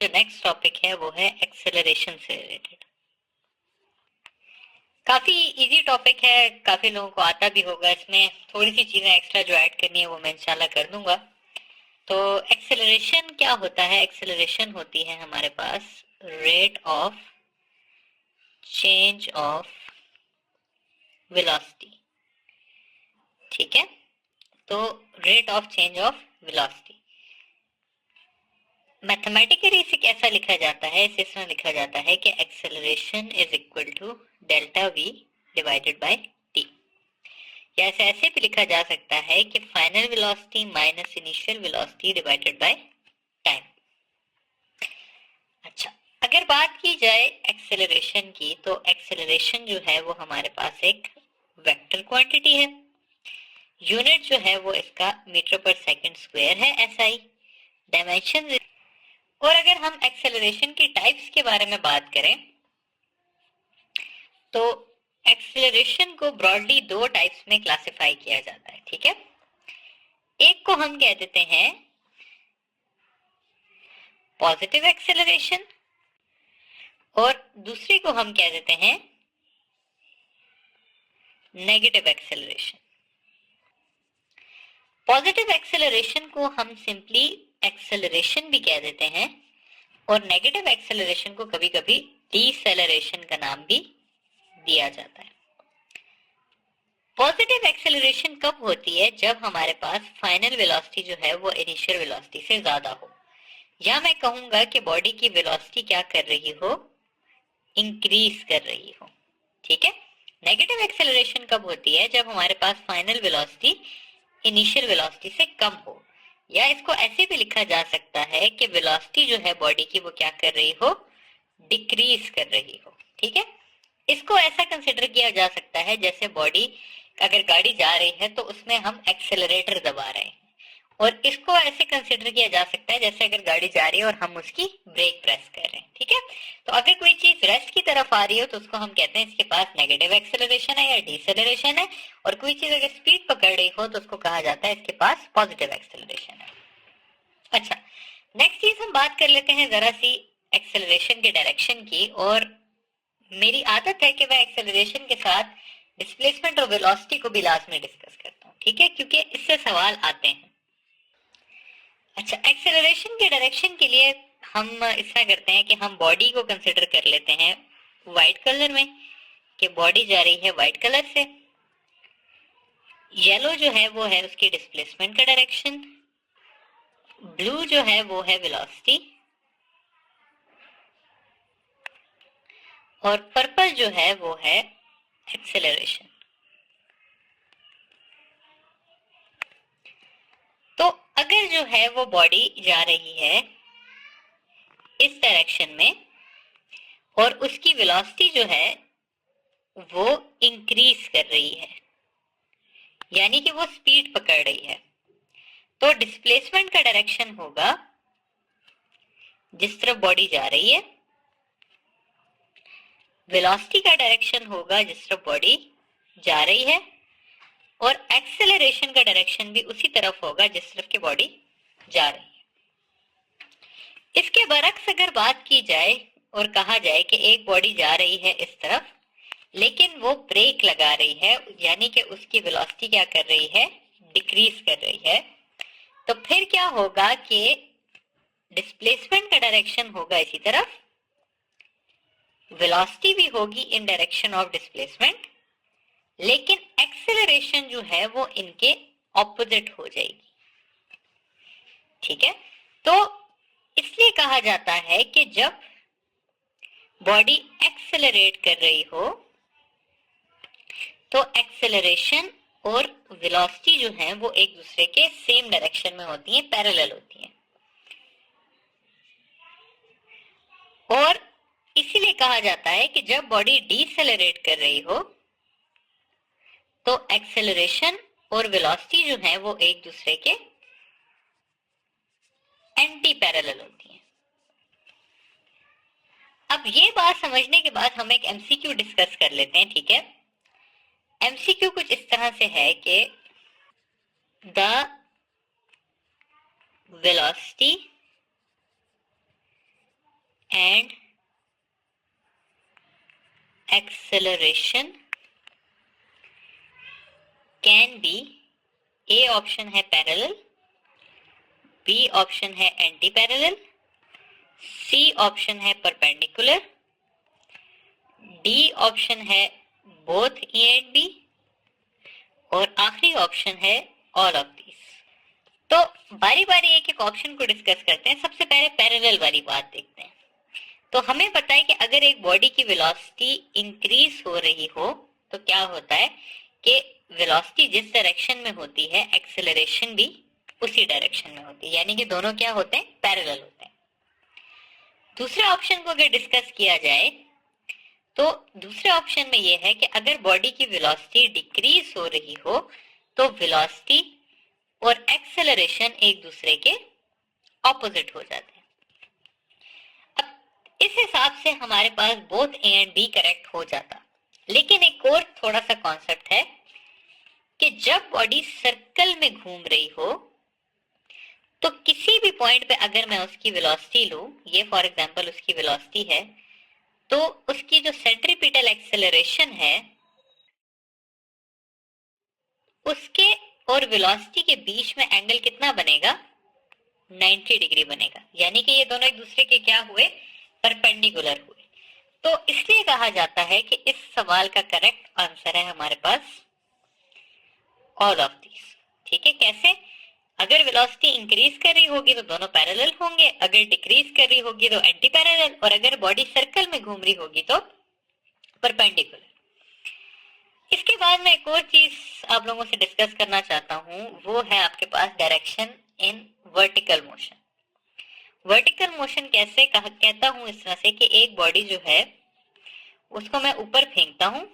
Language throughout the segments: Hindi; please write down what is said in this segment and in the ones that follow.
जो नेक्स्ट टॉपिक है वो है एक्सेलरेशन से रिलेटेड। काफी इजी टॉपिक है, काफी लोगों को आता भी होगा। इसमें थोड़ी सी चीजें एक्स्ट्रा जो ऐड करनी है वो मैं इंशाल्लाह कर दूंगा। तो एक्सेलरेशन क्या होता है? एक्सेलरेशन होती है हमारे पास rate of change of velocity. ठीक है, तो rate of change of velocity mathematically इसे कैसा लिखा जाता है? इसे इस तरह लिखा जाता है कि acceleration is equal to delta V divided by T, या इसे ऐसे भी लिखा जा सकता है कि final velocity minus initial velocity divided by time. अच्छा, अगर बात की जाए एक्सेलरेशन की, तो एक्सेलरेशन जो है वो हमारे पास एक वेक्टर क्वांटिटी है। यूनिट जो है वो इसका मीटर पर सेकंड स्क्वायर है, एसआई। डायमेंशन, और अगर हम एक्सेलरेशन की टाइप्स के बारे में बात करें तो एक्सेलरेशन को ब्रॉडली दो टाइप्स में क्लासिफाई किया जाता है। ठीक है, एक को हम कह देते हैं पॉजिटिव एक्सेलरेशन और दूसरी को हम कह देते हैं नेगेटिव एक्सेलरेशन। पॉजिटिव एक्सेलरेशन को हम सिंपली एक्सेलरेशन भी कह देते हैं और नेगेटिव एक्सेलरेशन को कभी कभी डीसेलरेशन का नाम भी दिया जाता है। पॉजिटिव एक्सेलरेशन कब होती है? जब हमारे पास फाइनल वेलोसिटी जो है वो इनिशियल वेलोसिटी से ज्यादा हो, या मैं कहूंगा कि बॉडी की वेलोसिटी क्या कर रही हो, इंक्रीज कर रही हो। ठीक है, नेगेटिव एक्सेलरेशन कब होती है? जब हमारे पास फाइनल वेलोसिटी इनिशियल वेलोसिटी से कम हो, या इसको ऐसे भी लिखा जा सकता है कि वेलोसिटी जो है बॉडी की वो क्या कर रही हो, डिक्रीज कर रही हो। ठीक है, इसको ऐसा कंसिडर किया जा सकता है जैसे बॉडी, अगर गाड़ी जा रही है तो उसमें हम एक्सेलरेटर दबा रहे हैं, और इसको ऐसे कंसिडर किया जा सकता है जैसे अगर गाड़ी जा रही है और हम उसकी ब्रेक प्रेस कर रहे हैं। ठीक है, तो अगर कोई चीज रेस्ट की तरफ आ रही हो तो उसको हम कहते हैं इसके पास नेगेटिव एक्सेलरेशन है या डिसेलरेशन है, और कोई चीज अगर स्पीड पकड़ रही हो तो उसको कहा जाता है इसके पास पॉजिटिव एक्सेलरेशन है। अच्छा, नेक्स्ट चीज हम बात कर लेते हैं जरा सी एक्सेलरेशन के डायरेक्शन की, और मेरी आदत है कि मैं एक्सेलरेशन के साथ डिस्प्लेसमेंट और वेलोसिटी को भी लास्ट में डिस्कस करता हूँ। ठीक है, क्योंकि इससे सवाल आते हैं। अच्छा, एक्सेलरेशन के डायरेक्शन के लिए हम ऐसा करते हैं कि हम बॉडी को कंसिडर कर लेते हैं व्हाइट कलर में, कि बॉडी जा रही है व्हाइट कलर से। येलो जो है वो है उसकी डिस्प्लेसमेंट का डायरेक्शन, ब्लू जो है वो है वेलोसिटी, और पर्पल जो है वो है एक्सेलरेशन। तो अगर जो है वो बॉडी जा रही है इस डायरेक्शन में और उसकी वेलोसिटी जो है वो इंक्रीज कर रही है, यानी कि वो स्पीड पकड़ रही है, तो डिस्प्लेसमेंट का डायरेक्शन होगा जिस तरफ बॉडी जा रही है, वेलोसिटी का डायरेक्शन होगा जिस तरफ बॉडी जा रही है, और एक्सेलरेशन का डायरेक्शन भी उसी तरफ होगा जिस तरफ की बॉडी जा रही है। इसके बरक्स अगर बात की जाए और कहा जाए कि एक बॉडी जा रही है इस तरफ लेकिन वो ब्रेक लगा रही है, यानी कि उसकी वेलोसिटी क्या कर रही है, डिक्रीज कर रही है, तो फिर क्या होगा कि डिस्प्लेसमेंट का डायरेक्शन होगा इसी तरफ, वेलोसिटी भी होगी इन डायरेक्शन ऑफ डिस्प्लेसमेंट, लेकिन एक्सेलरेशन जो है वो इनके ऑपोजिट हो जाएगी। ठीक है, तो इसलिए कहा जाता है कि जब बॉडी एक्सेलरेट कर रही हो तो एक्सेलरेशन और वेलोसिटी जो है वो एक दूसरे के सेम डायरेक्शन में होती हैं, पैरेलल होती हैं, और इसीलिए कहा जाता है कि जब बॉडी डीसेलरेट कर रही हो तो एक्सेलरेशन और वेलोसिटी जो है वो एक दूसरे के एंटी पैरेलल होती हैं। अब ये बात समझने के बाद हम एक एमसीक्यू डिस्कस कर लेते हैं। ठीक है, एमसीक्यू कुछ इस तरह से है कि the velocity and acceleration can be, A option है पैरेलल, B ऑप्शन है एंटी पैरेलल, C ऑप्शन है परपेंडिकुलर, D ऑप्शन है बोथ E एंड B, और आखिरी ऑप्शन है ऑल ऑफ दीज। तो बारी बारी एक एक ऑप्शन को डिस्कस करते हैं। सबसे पहले पैरेलल वाली बात देखते हैं। तो हमें पता है कि अगर एक बॉडी की वेलोसिटी इंक्रीज हो रही हो तो क्या होता है कि वेलोसिटी जिस डायरेक्शन में होती है एक्सेलरेशन भी उसी डायरेक्शन में होती है, यानी कि दोनों क्या होते हैं, पैरेलल होते हैं। दूसरे ऑप्शन को अगर डिस्कस किया जाए तो दूसरे ऑप्शन में यह है कि अगर बॉडी की वेलोसिटी डिक्रीज हो रही हो तो वेलोसिटी और एक्सेलरेशन एक दूसरे के ऑपोजिट हो जाते हैं। अब इस हिसाब से हमारे पास both A and B correct हो जाता, लेकिन एक और थोड़ा सा कॉन्सेप्ट है कि जब बॉडी सर्कल में घूम रही हो तो किसी भी पॉइंट पे अगर मैं उसकी वेलोसिटी लूं, ये फॉर एग्जांपल उसकी वेलोसिटी है, तो उसकी जो सेंट्रीपिटल एक्सेलरेशन है उसके और वेलोसिटी के बीच में एंगल कितना बनेगा, 90 डिग्री बनेगा, यानी कि ये दोनों एक दूसरे के क्या हुए, परपेंडिकुलर हुए। तो इसलिए कहा जाता है कि इस सवाल का करेक्ट आंसर है हमारे पास ऑल ऑफ दीज। ठीक है, कैसे? अगर वेलोसिटी इंक्रीज कर रही होगी तो दोनों पैरेलल होंगे, अगर डिक्रीज कर रही होगी तो एंटी पैरेलल, और अगर बॉडी सर्कल में घूम रही होगी तो परपेंडिकुलर। इसके बाद मैं एक और चीज आप लोगों से डिस्कस करना चाहता हूं, वो है आपके पास direction in vertical motion. Vertical motion कैसे कहता हूं, इस तरह से कि एक बॉडी जो है उसको मैं ऊपर फेंकता हूं,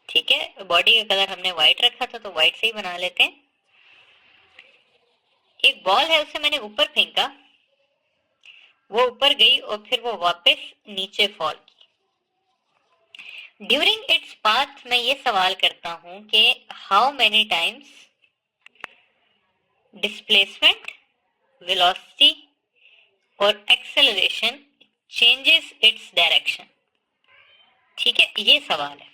ठीक है, बॉडी का कलर हमने व्हाइट रखा था तो व्हाइट से ही बना लेते हैं। एक बॉल है, उसे मैंने ऊपर फेंका, वो ऊपर गई और फिर वो वापस नीचे फॉल की। ड्यूरिंग इट्स पाथ मैं ये सवाल करता हूं कि how many times displacement, velocity और एक्सेलरेशन चेंजेस इट्स डायरेक्शन। ठीक है, ये सवाल है।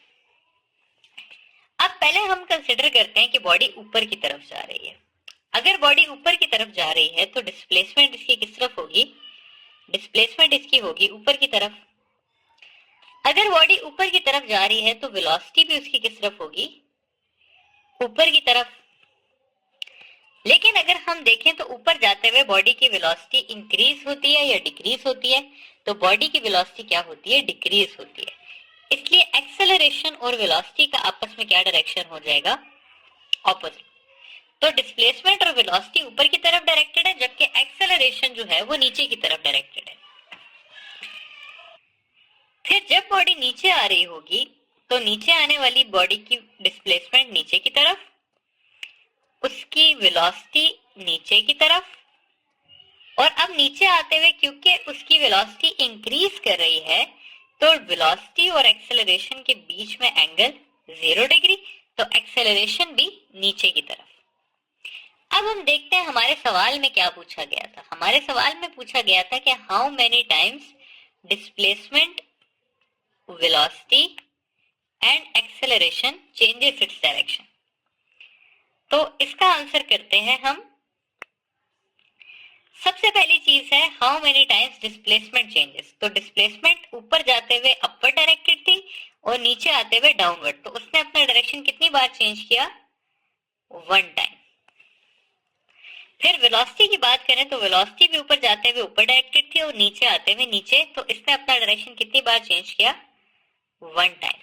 अब पहले हम कंसिडर करते हैं कि बॉडी ऊपर की तरफ जा रही है। अगर बॉडी ऊपर की तरफ जा रही है तो डिस्प्लेसमेंट इसकी किस तरफ होगी, डिस्प्लेसमेंट इसकी होगी ऊपर की तरफ। अगर बॉडी ऊपर की तरफ जा रही है तो वेलोसिटी भी उसकी किस तरफ होगी, ऊपर की तरफ। लेकिन अगर हम देखें तो ऊपर जाते हुए बॉडी की वेलोसिटी इंक्रीज होती है या डिक्रीज होती है, तो बॉडी की वेलोसिटी क्या होती है, डिक्रीज होती है। इसलिए एक्सेलरेशन और वेलोसिटी का आपस में क्या डायरेक्शन हो जाएगा, ऑपोजिट। तो डिस्प्लेसमेंट और वेलोसिटी ऊपर की तरफ डायरेक्टेड है, जबकि एक्सेलरेशन जो है वो नीचे की तरफ डायरेक्टेड है। फिर जब बॉडी नीचे आ रही होगी तो नीचे आने वाली बॉडी की डिस्प्लेसमेंट नीचे की तरफ, उसकी वेलोसिटी नीचे की तरफ, और अब नीचे आते हुए क्योंकि उसकी वेलोसिटी इंक्रीज कर रही है तो वेलोसिटी और एक्सेलरेशन के बीच में एंगल 0 डिग्री, तो एक्सेलरेशन भी नीचे की तरफ। अब हम देखते हैं हमारे सवाल में क्या पूछा गया था। हमारे सवाल में पूछा गया था कि how many times displacement, velocity and acceleration changes its direction. तो इसका आंसर करते हैं हम। सबसे पहली चीज है how many times displacement changes. तो डिस्प्लेसमेंट ऊपर जाते हुए अपवर्ड डायरेक्टेड थी और नीचे आते हुए डाउनवर्ड, तो उसने अपना डायरेक्शन कितनी बार चेंज किया, 1 टाइम। फिर वेलोसिटी की बात करें तो वेलोसिटी भी ऊपर जाते हुए ऊपर डायरेक्टेड थी और नीचे आते हुए नीचे, तो इसने अपना डायरेक्शन कितनी बार चेंज किया, 1 टाइम।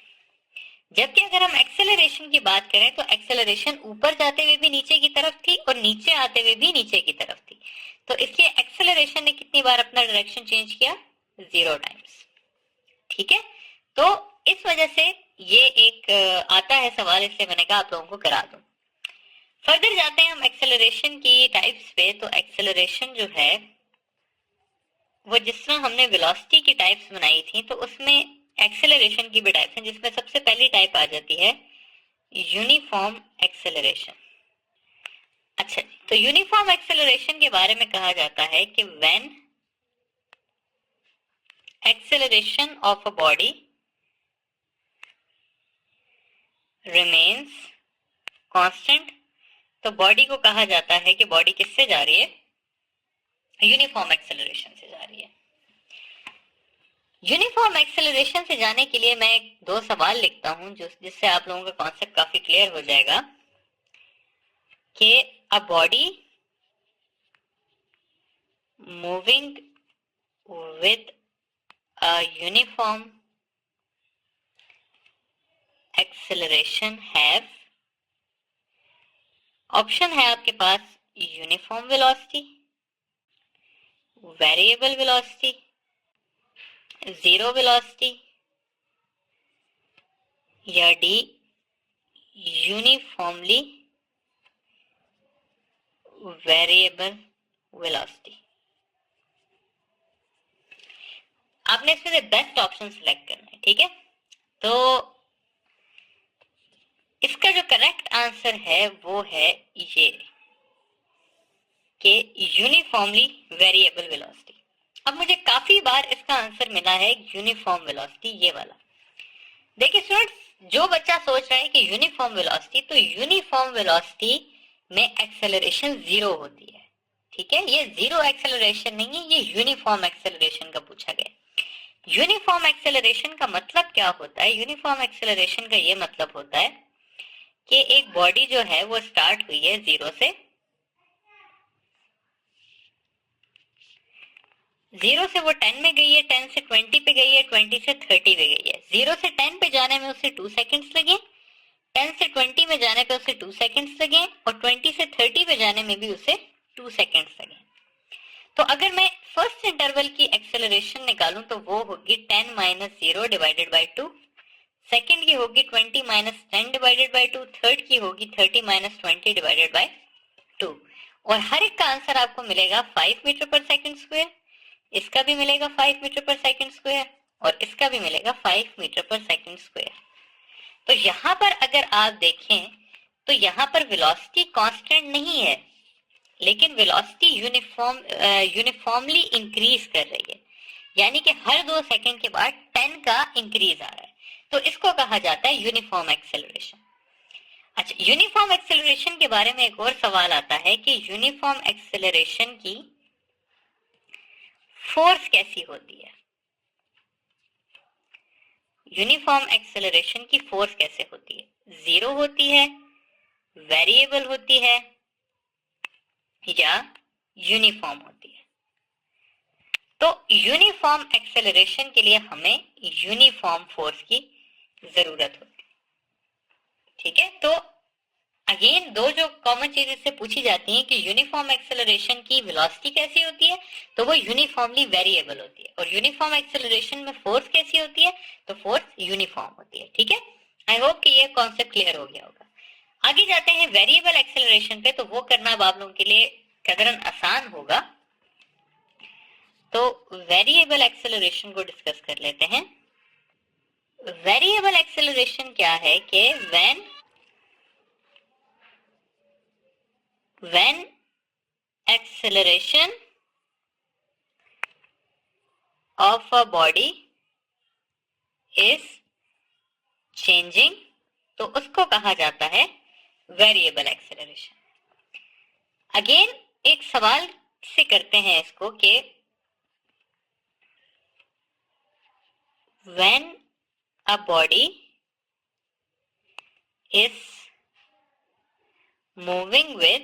जबकि अगर हम एक्सेलरेशन की बात करें तो एक्सेलरेशन ऊपर जाते हुए भी नीचे की तरफ थी और नीचे आते हुए भी नीचे की तरफ थी, तो इसलिए एक्सेलरेशन ने कितनी बार अपना डायरेक्शन चेंज किया, 0 टाइम्स। ठीक है, तो इस वजह से ये एक आता है सवाल, इसलिए मैंने कहा आप लोगों को करा दूं। फर्दर जाते हैं हम एक्सेलरेशन की टाइप्स पे। तो एक्सेलरेशन जो है वो जिस तरह हमने वेलोसिटी की टाइप्स बनाई थी तो उसमें एक्सेलरेशन की भी टाइप्स हैं, जिसमें सबसे पहली टाइप आ जाती है यूनिफॉर्म एक्सेलरेशन। अच्छा, तो यूनिफॉर्म एक्सेलरेशन के बारे में कहा जाता है कि when acceleration of a body remains constant, तो बॉडी को कहा जाता है कि बॉडी किससे जा रही है, यूनिफॉर्म एक्सेलरेशन से जा रही है। यूनिफॉर्म एक्सेलरेशन से जाने के लिए मैं दो सवाल लिखता हूं जिससे आप लोगों का कॉन्सेप्ट काफी क्लियर हो जाएगा कि a body moving with a uniform acceleration have, option है आपके पास uniform velocity, variable velocity, zero velocity या डी यूनिफॉर्मली वेरिएबल वेलोसिटी। आपने इसमें से बेस्ट ऑप्शन सिलेक्ट करना है, ठीक है। तो इसका जो करेक्ट आंसर है वो है ये कि यूनिफॉर्मली वेरिएबल वेलोसिटी। अब मुझे काफी बार इसका आंसर मिला है यूनिफॉर्म वेलोसिटी, ये वाला। देखिए स्टूडेंट्स, जो बच्चा सोच रहा है कि यूनिफॉर्म वेलोसिटी, तो यूनिफॉर्म वेलोसिटी में एक्सेलरेशन जीरो होती है, ठीक है। ये जीरो एक्सेलरेशन नहीं है, ये यूनिफॉर्म एक्सेलरेशन का पूछा गया। यूनिफॉर्म एक्सेलरेशन का मतलब क्या होता है? यूनिफॉर्म एक्सेलरेशन का ये मतलब होता है कि एक बॉडी जो है वो स्टार्ट हुई है जीरो से, जीरो से वो 10 में गई है, 10 से 20 पे गई है, 20 से 30 पे गई है। जीरो से 10 पे जाने में उसे 2 सेकंड्स लगे, 10 से 20 में जाने पे उसे 2 सेकंड्स लगे और 20 से 30 पे जाने में भी उसे 2 सेकंड्स लगे। तो अगर मैं फर्स्ट इंटरवल की एक्सेलरेशन निकालूं तो वो होगी 10 माइनस 0 डिवाइडेड बाई 2, सेकंड की होगी 20 माइनस 10 डिवाइडेड बाई 2, थर्ड की होगी 30 माइनस 20 डिवाइडेड बाई 2, और हर एक का आंसर आपको मिलेगा 5 मीटर पर सेकंड स्क्वायर। इसका भी मिलेगा 5 मीटर पर सेकंड स्क्वायर और इसका भी मिलेगा 5 मीटर पर सेकंड स्क्वायर। तो यहां पर अगर आप देखें तो यहां पर वेलोसिटी कांस्टेंट नहीं है, लेकिन वेलोसिटी यूनिफॉर्मली इंक्रीज कर रही है, यानी कि हर 2 सेकंड के बाद 10 का इंक्रीज आ रहा है। तो इसको कहा जाता है यूनिफॉर्म एक्सेलरेशन। अच्छा, यूनिफॉर्म एक्सेलरेशन के बारे में एक और सवाल आता है कि यूनिफॉर्म एक्सेलरेशन की फोर्स कैसी होती है? यूनिफॉर्म एक्सेलरेशन की फोर्स कैसे होती है? जीरो होती है, वेरिएबल होती है या यूनिफॉर्म होती है? तो यूनिफॉर्म एक्सेलरेशन के लिए हमें यूनिफॉर्म फोर्स की जरूरत होती है, ठीक है। तो अगेन दो जो कॉमन चीजें से पूछी जाती हैं कि यूनिफॉर्म एक्सेलरेशन की वेलोसिटी कैसी होती है, तो वो यूनिफॉर्मली वेरिएबल होती है, और यूनिफॉर्म एक्सेलरेशन में फोर्स कैसी होती है, तो फोर्स यूनिफॉर्म होती है, ठीक है। आई होप कि ये कॉन्सेप्ट क्लियर हो गया होगा। आगे जाते हैं वेरिएबल एक्सेलरेशन पे, तो वो करना अब आप लोगों के लिए कदरन आसान होगा। तो वेरिएबल एक्सेलरेशन को डिस्कस कर लेते हैं। वेरिएबल एक्सेलरेशन क्या है कि when acceleration of a body is changing, तो उसको कहा जाता है वेरिएबल एक्सेलरेशन। अगेन एक सवाल से करते हैं इसको कि when a body is moving with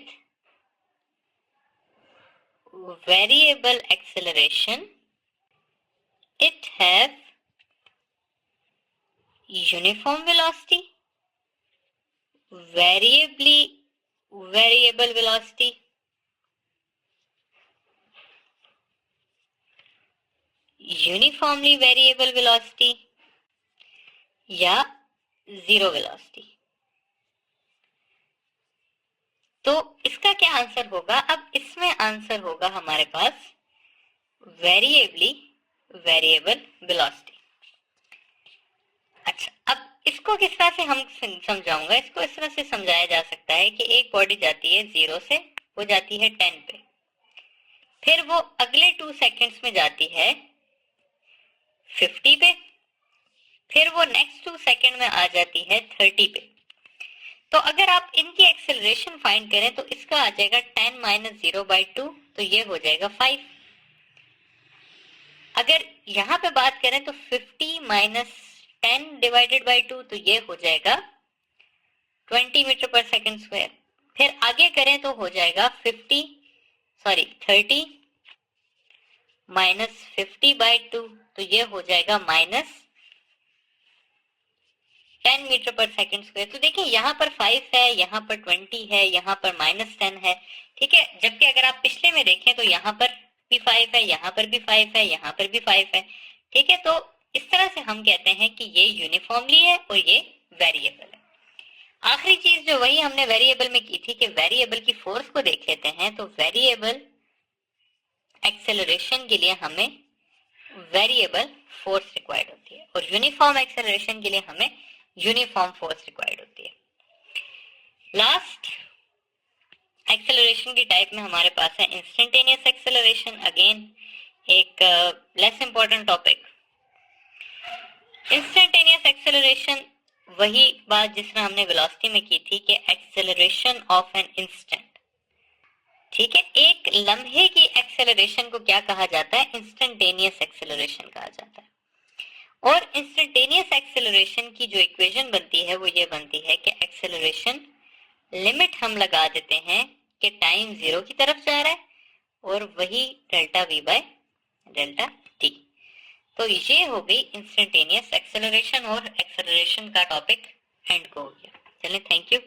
variable acceleration, it has uniform velocity, variable velocity, uniformly variable velocity या जीरो वेलोसिटी। तो इसका क्या आंसर होगा? अब इसमें आंसर होगा हमारे पास वेरिएबल वेलोसिटी। अच्छा, अब इसको किस तरह से हम समझाऊंगा? इसको इस तरह से समझाया जा सकता है कि एक बॉडी जाती है जीरो से, वो जाती है 10 पे, फिर वो अगले 2 सेकंड्स में जाती है 50 पे, फिर वो नेक्स्ट 2 सेकंड में आ जाती है 30 पे। तो अगर आप इनकी एक्सेलरेशन फाइंड करें तो इसका आ जाएगा 10 माइनस 0/2, तो ये हो जाएगा 5। अगर यहां पे बात करें तो 50 माइनस 10 डिवाइडेड बाई 2, तो ये हो जाएगा 20 मीटर पर सेकंड स्क्वायर। फिर आगे करें तो हो जाएगा 30 माइनस 50/2, तो ये हो जाएगा माइनस 10 मीटर पर सेकंड स्क्वायर। तो देखिए यहाँ पर 5 है, यहाँ पर 20 है, यहाँ पर -10 है, ठीक है। जबकि अगर आप पिछले में देखें तो यहाँ पर भी 5 है, यहाँ पर भी 5 है, यहाँ पर भी 5 है, ठीक है। तो इस तरह से हम कहते हैं कि ये यूनिफॉर्मली है और ये वेरिएबल है। आखिरी चीज जो वही हमने वेरिएबल में की थी कि वेरिएबल की फोर्स को देख लेते हैं। तो वेरिएबल एक्सेलरेशन के लिए हमें वेरिएबल फोर्स रिक्वायर्ड होती है और यूनिफॉर्म एक्सेलरेशन के लिए हमें यूनिफॉर्म फोर्स रिक्वायर्ड होती है। लास्ट एक्सेलरेशन की टाइप में हमारे पास है इंस्टेंटेनियस एक्सेलरेशन। अगेन एक less important topic. Instantaneous acceleration वही बात जिसने हमने वेलोसिटी में की थी कि एक्सेलरेशन ऑफ एन इंस्टेंट, ठीक है। एक लम्हे की एक्सेलरेशन को क्या कहा जाता है? इंस्टेंटेनियस एक्सेलरेशन कहा जाता है। और इंस्टेंटेनियस एक्सेलरेशन की जो इक्वेशन बनती है वो ये बनती है कि एक्सेलरेशन लिमिट हम लगा देते हैं कि टाइम 0 की तरफ जा रहा है और वही delta v by delta t। तो ये हो गई इंस्टेंटेनियस एक्सेलरेशन और एक्सेलरेशन का टॉपिक एंड को हो गया। चलिए, थैंक यू।